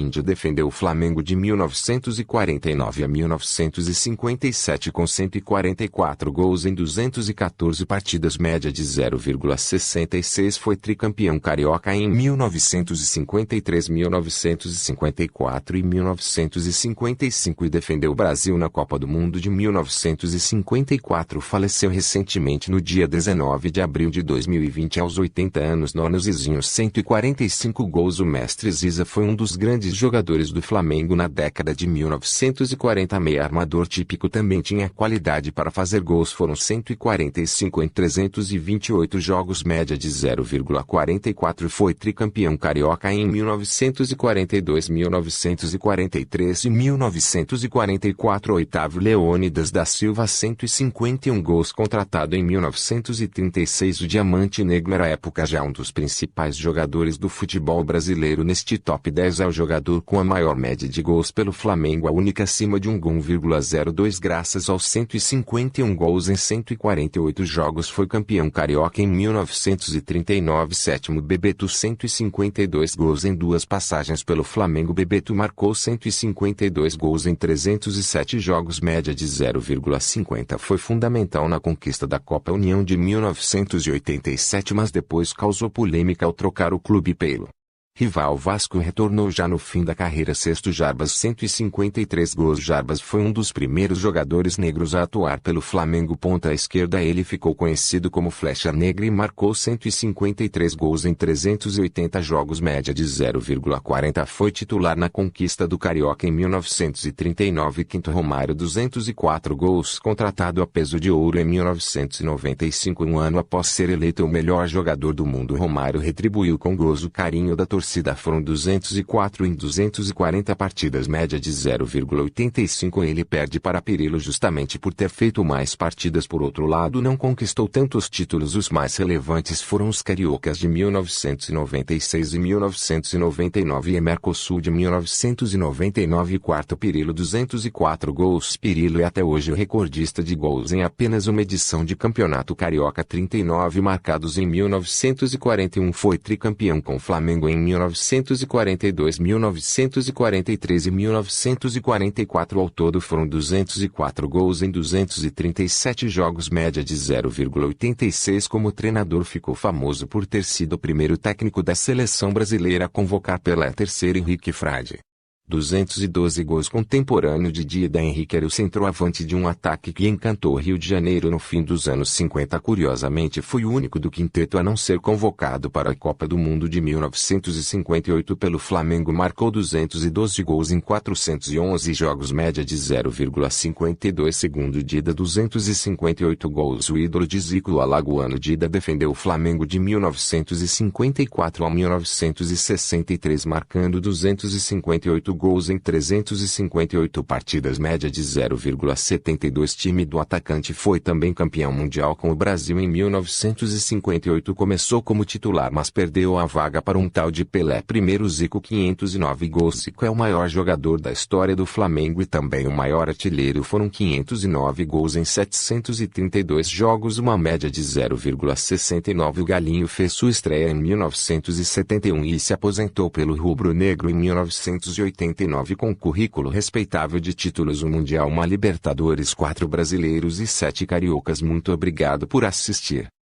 Índio defendeu o Flamengo de 1949 a 1957 com 144 gols em 214 partidas, média de 0,66. Foi tricampeão carioca em 1953, 1954 e 1955 e defendeu o Brasil na Copa do Mundo de 1954. Faleceu recentemente no dia 19 de abril de 2020 aos 80 anos. Nono Zizinho, 145 gols. O mestre Ziza foi um dos grandes jogadores do Flamengo na década de 1940. Meia armador típico, também tinha qualidade para fazer gols. Foram 145 em 328 jogos, média de 0,44. Foi tricampeão carioca em 1942, 1943 e 1944. Oitavo Leônidas da Silva, 151 gols. Contratado em 1936, o Diamante Negro era à época já um dos principais jogadores do futebol brasileiro. Neste top 10 é o jogador com a maior média de gols pelo Flamengo, a única acima de 1,02, graças aos 151 gols em 148 jogos. Foi campeão carioca em 1939. Sétimo Bebeto, 152 gols em duas passagens pelo Flamengo. Bebeto marcou 152 gols em 307 jogos, média de 0,50. Foi fundamental na conquista da Copa União de 1987, mas depois causou polêmica ao trocar o clube pelo rival Vasco. Retornou já no fim da carreira. Sexto Jarbas, 153 gols. Jarbas foi um dos primeiros jogadores negros a atuar pelo Flamengo. Ponta esquerda, ele ficou conhecido como Flecha Negra e marcou 153 gols em 380 jogos, média de 0,40. Foi titular na conquista do Carioca em 1939. Quinto Romário, 204 gols. Contratado a peso de ouro em 1995, um ano após ser eleito o melhor jogador do mundo, Romário retribuiu com gols o carinho da torcida. Foram 204 em 240 partidas, média de 0,85. Ele perde para Pirillo justamente por ter feito mais partidas. Por outro lado, não conquistou tantos títulos. Os mais relevantes foram os cariocas de 1996 e 1999 e Mercosul de 1999. Quarto Pirillo, 204 gols. Pirillo é até hoje o recordista de gols em apenas uma edição de campeonato carioca, 39 marcados em 1941. Foi tricampeão com o Flamengo em 1942, 1943 e 1944. Ao todo foram 204 gols em 237 jogos, média de 0,86. Como treinador, ficou famoso por ter sido o primeiro técnico da seleção brasileira a convocar Pelé. Terceiro Henrique Frade, 212 gols. Contemporâneo de Dida, Henrique era o centroavante de um ataque que encantou Rio de Janeiro no fim dos anos 50. Curiosamente, foi o único do quinteto a não ser convocado para a Copa do Mundo de 1958 pelo Flamengo. Marcou 212 gols em 411 jogos, média de 0,52. Segundo Dida, 258 gols. O ídolo de Zico, o alagoano Dida, defendeu o Flamengo de 1954 a 1963, marcando 258 gols em 358 partidas, média de 0,72. Time do atacante foi também campeão mundial com o Brasil em 1958. Começou como titular, mas perdeu a vaga para um tal de Pelé. Primeiro Zico, 509 gols. Zico é o maior jogador da história do Flamengo e também o maior artilheiro. Foram 509 gols em 732 jogos, uma média de 0,69. O Galinho fez sua estreia em 1971 e se aposentou pelo rubro-negro em 1989 com currículo respeitável de títulos: um Mundial, uma Libertadores, 4 brasileiros e 7 cariocas. Muito obrigado por assistir.